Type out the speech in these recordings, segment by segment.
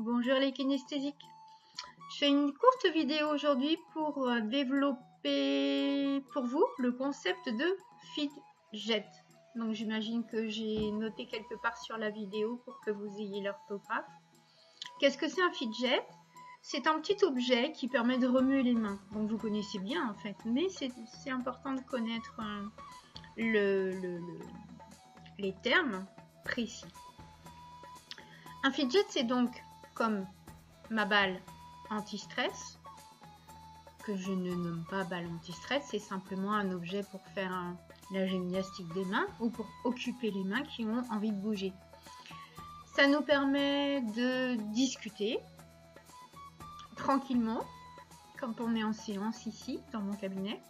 Bonjour les kinesthésiques. Je fais une courte vidéo aujourd'hui pour développer pour vous le concept de fidget. Donc j'imagine que j'ai noté quelque part sur la vidéo pour que vous ayez l'orthographe. Qu'est-ce que c'est un fidget? C'est un petit objet qui permet de remuer les mains. Donc vous connaissez bien en fait, mais c'est important de connaître les termes précis. Un fidget, c'est donc comme ma balle anti-stress, que je ne nomme pas balle anti-stress, c'est simplement un objet pour faire la gymnastique des mains ou pour occuper les mains qui ont envie de bouger. Ça nous permet de discuter tranquillement quand on est en séance ici dans mon cabinet,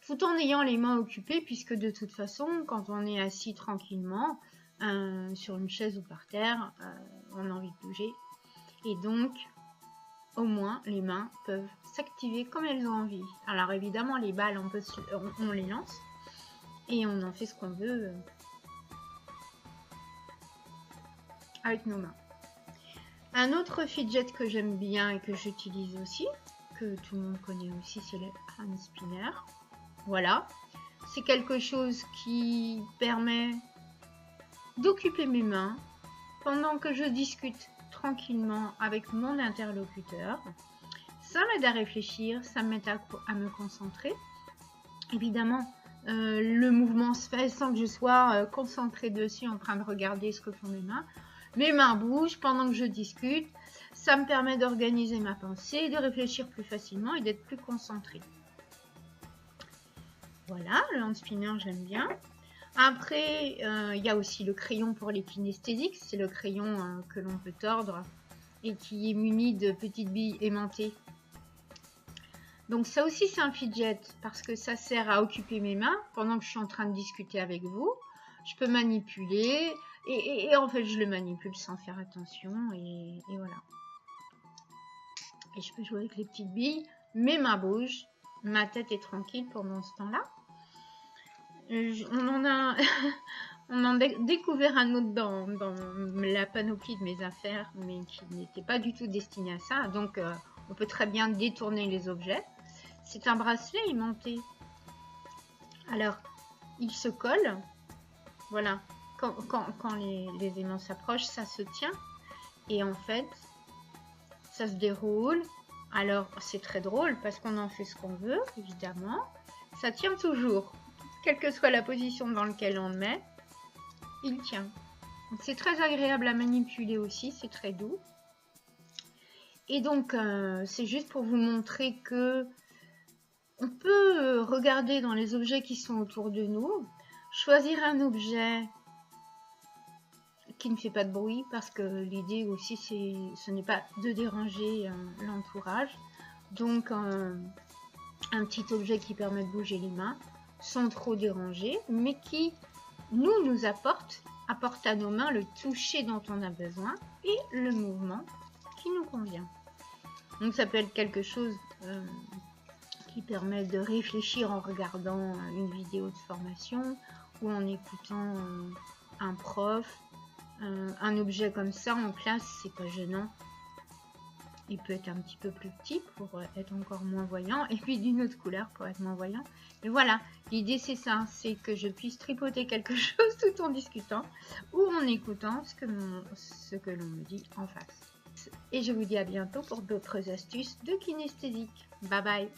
tout en ayant les mains occupées, puisque de toute façon quand on est assis tranquillement sur une chaise ou par terre, on a envie de bouger et donc au moins les mains peuvent s'activer comme elles ont envie. Alors évidemment les balles on les lance et on en fait ce qu'on veut avec nos mains. Un autre fidget que j'aime bien et que j'utilise aussi, que tout le monde connaît aussi, c'est le hand spinner. Voilà, c'est quelque chose qui permet d'occuper mes mains pendant que je discute tranquillement avec mon interlocuteur. Ça m'aide à réfléchir, ça m'aide à me concentrer. Évidemment, le mouvement se fait sans que je sois concentrée dessus en train de regarder ce que font mes mains. Mes mains bougent pendant que je discute. Ça me permet d'organiser ma pensée, de réfléchir plus facilement et d'être plus concentrée. Voilà, le hand spinner, j'aime bien. Après, il y a aussi le crayon pour les kinesthésiques. C'est le crayon que l'on peut tordre et qui est muni de petites billes aimantées. Donc ça aussi, c'est un fidget parce que ça sert à occuper mes mains pendant que je suis en train de discuter avec vous. Je peux manipuler et en fait, je le manipule sans faire attention et voilà. Et je peux jouer avec les petites billes. Mes mains bougent. Ma tête est tranquille pendant ce temps-là. On en a découvert un autre dans la panoplie de mes affaires, mais qui n'était pas du tout destiné à ça. Donc, on peut très bien détourner les objets. C'est un bracelet aimanté. Alors, il se colle. Voilà. Quand les aimants s'approchent, ça se tient. Et en fait, ça se déroule. Alors, c'est très drôle parce qu'on en fait ce qu'on veut, évidemment. Ça tient toujours. Quelle que soit la position dans laquelle on le met, il tient. C'est très agréable à manipuler aussi, c'est très doux. Et donc, c'est juste pour vous montrer que on peut regarder dans les objets qui sont autour de nous, choisir un objet qui ne fait pas de bruit, parce que l'idée aussi, ce n'est pas de déranger l'entourage. Donc, un petit objet qui permet de bouger les mains, sans trop déranger, mais qui nous apporte à nos mains le toucher dont on a besoin et le mouvement qui nous convient. Donc ça peut être quelque chose qui permet de réfléchir en regardant une vidéo de formation ou en écoutant un prof. Un objet comme ça en classe, c'est pas gênant. Il peut être un petit peu plus petit pour être encore moins voyant et puis d'une autre couleur pour être moins voyant. Et voilà, l'idée c'est ça, c'est que je puisse tripoter quelque chose tout en discutant ou en écoutant ce que l'on me dit en face. Et je vous dis à bientôt pour d'autres astuces de kinesthésique. Bye bye!